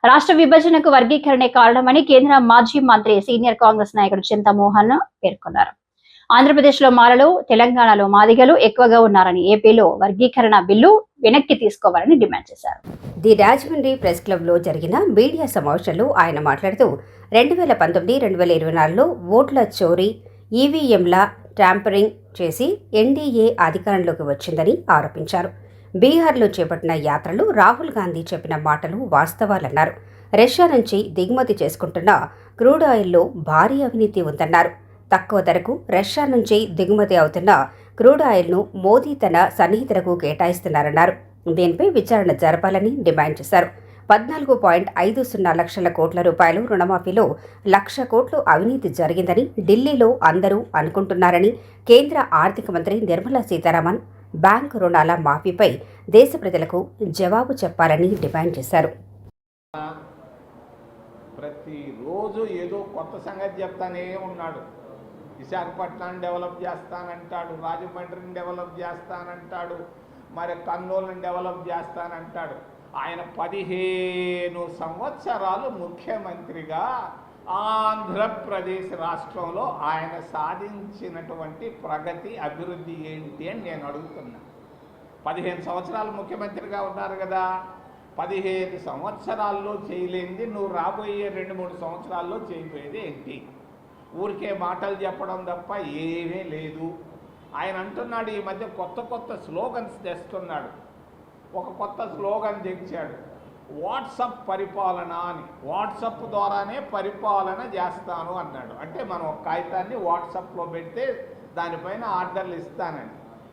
రాష్ట్ర విభజనకు వర్గీకరణే కారణమని కేంద్ర మాజీ మంత్రి సీనియర్ కాంగ్రెస్ నాయకుడు చింతమోహన్ పేర్కొన్నారు. ఆంధ్రప్రదేశ్లో మాలలు, తెలంగాణలో మాదిగలు ఎక్కువగా ఉన్నారని, ఏపీలో వర్గీకరణ బిల్లు వెనక్కి తీసుకోవాలని డిమాండ్ చేశారు. ది రాజమండ్రి ప్రెస్ క్లబ్లో జరిగిన మీడియా సమావేశంలో ఆయన మాట్లాడుతూ 2019-2024లో ఓట్ల చోరీ, ఈవీఎంల ట్యాంపరింగ్ చేసి ఎన్డీఏ అధికారంలోకి వచ్చిందని ఆరోపించారు. బీహార్లో చేపట్టిన యాత్రలో రాహుల్ గాంధీ చెప్పిన మాటలు వాస్తవాలన్నారు. రష్యా నుంచి దిగుమతి చేసుకుంటున్న క్రూడ్ ఆయిల్లో భారీ అవినీతి ఉందన్నారు. తక్కువ ధరకు రష్యా నుంచి దిగుమతి అవుతున్న క్రూడ్ ఆయిల్ను మోదీ తన సన్నిహితులకు కేటాయిస్తున్నారన్నారు. దీనిపై విచారణ జరపాలని డిమాండ్ చేశారు. 14.50 లక్షల కోట్ల రూపాయలు రుణమాఫీలో 1,00,000 కోట్లు అవినీతి జరిగిందని ఢిల్లీలో అందరూ అనుకుంటున్నారని కేంద్ర ఆర్థిక మంత్రి నిర్మలా సీతారామన్ బ్యాంకు రుణాల మాఫీపై దేశ ప్రజలకు జవాబు చెప్పాలని డిమాండ్ చేశారు. ప్రతిరోజు ఏదో కొత్త సంగతి చెప్తానే ఉన్నాడు. విశాఖపట్నాన్ని డెవలప్ చేస్తానంటాడు, రాజమండ్రిని డెవలప్ చేస్తానంటాడు, మరి కర్నూలుని డెవలప్ చేస్తానంటాడు. ఆయన 15 సంవత్సరాలు ముఖ్యమంత్రిగా ఆంధ్రప్రదేశ్ రాష్ట్రంలో ఆయన సాధించినటువంటి ప్రగతి, అభివృద్ధి ఏంటి అని నేను అడుగుతున్నా. 15 సంవత్సరాలు ముఖ్యమంత్రిగా ఉన్నారు కదా, 15 సంవత్సరాల్లో చేయలేనిది నువ్వు రాబోయే 2-3 సంవత్సరాల్లో చేయబోయేది ఏంటి? ఊరికే మాటలు చెప్పడం తప్ప ఏమీ లేదు. ఆయన అంటున్నాడు, ఈ మధ్య కొత్త స్లోగన్స్ తెస్తున్నాడు. ఒక కొత్త స్లోగన్ తెచ్చాడు, వాట్సప్ పరిపాలన అని. వాట్సప్ ద్వారానే పరిపాలన చేస్తాను అన్నాడు. అంటే మనం ఒక కాగితాన్ని వాట్సాప్లో పెడితే దానిపైన ఆర్డర్లు ఇస్తానని.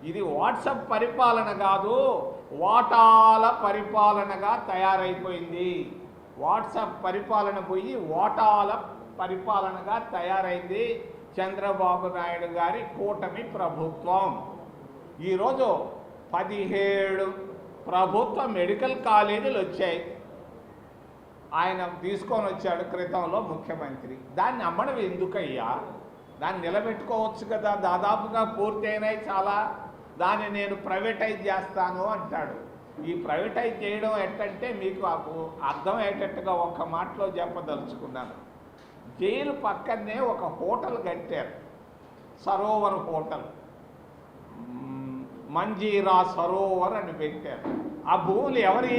ఇది వాట్సప్ పరిపాలన కాదు, వాటాల పరిపాలనగా తయారైపోయింది. వాట్సప్ పరిపాలన పోయి వాటాల పరిపాలనగా తయారైంది చంద్రబాబు నాయుడు గారి కూటమి ప్రభుత్వం. ఈరోజు 17 ప్రభుత్వ మెడికల్ కాలేజీలు వచ్చాయి. ఆయన తీసుకొని వచ్చాడు క్రితంలో ముఖ్యమంత్రి. దాన్ని అమ్మడం ఎందుకయ్యా? దాన్ని నిలబెట్టుకోవచ్చు కదా, దాదాపుగా పూర్తి అయినాయి చాలా. దాన్ని నేను ప్రైవేటైజ్ చేస్తాను అంటాడు. ఈ ప్రైవేటైజ్ చేయడం ఎట్టంటే మీకు అర్థమయ్యేటట్టుగా ఒక్క మాటలో చెప్పదలుచుకున్నాను. జైలు పక్కనే ఒక హోటల్ కట్టారు, సరోవర్ హోటల్, మంజీరా సరోవర్ అని పెట్టారు. ఆ భూములు ఎవరి?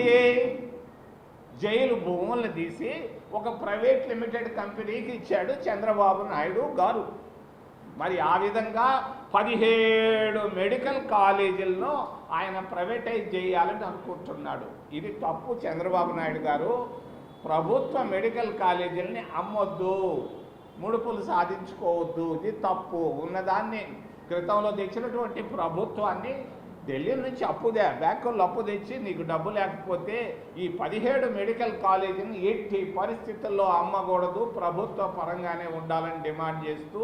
జైలు భూములను తీసి ఒక ప్రైవేట్ లిమిటెడ్ కంపెనీకి ఇచ్చాడు చంద్రబాబు నాయుడు గారు. మరి ఆ విధంగా 17 మెడికల్ కాలేజీలను ఆయన ప్రైవేటైజ్ చేయాలని అనుకుంటున్నాడు. ఇది తప్పు. చంద్రబాబు నాయుడు గారు ప్రభుత్వ మెడికల్ కాలేజీలని అమ్మొద్దు, ముడుపులు సాధించుకోవద్దు, ఇది తప్పు. ఉన్నదాన్ని క్రితంలో తెచ్చినటువంటి ప్రభుత్వాన్ని ఢిల్లీ నుంచి బ్యాంకుల్లో అప్పు తెచ్చి నీకు డబ్బు లేకపోతే ఈ 17 మెడికల్ కాలేజీని ఎట్టి పరిస్థితుల్లో అమ్మకూడదు, ప్రభుత్వ పరంగానే ఉండాలని డిమాండ్ చేస్తూ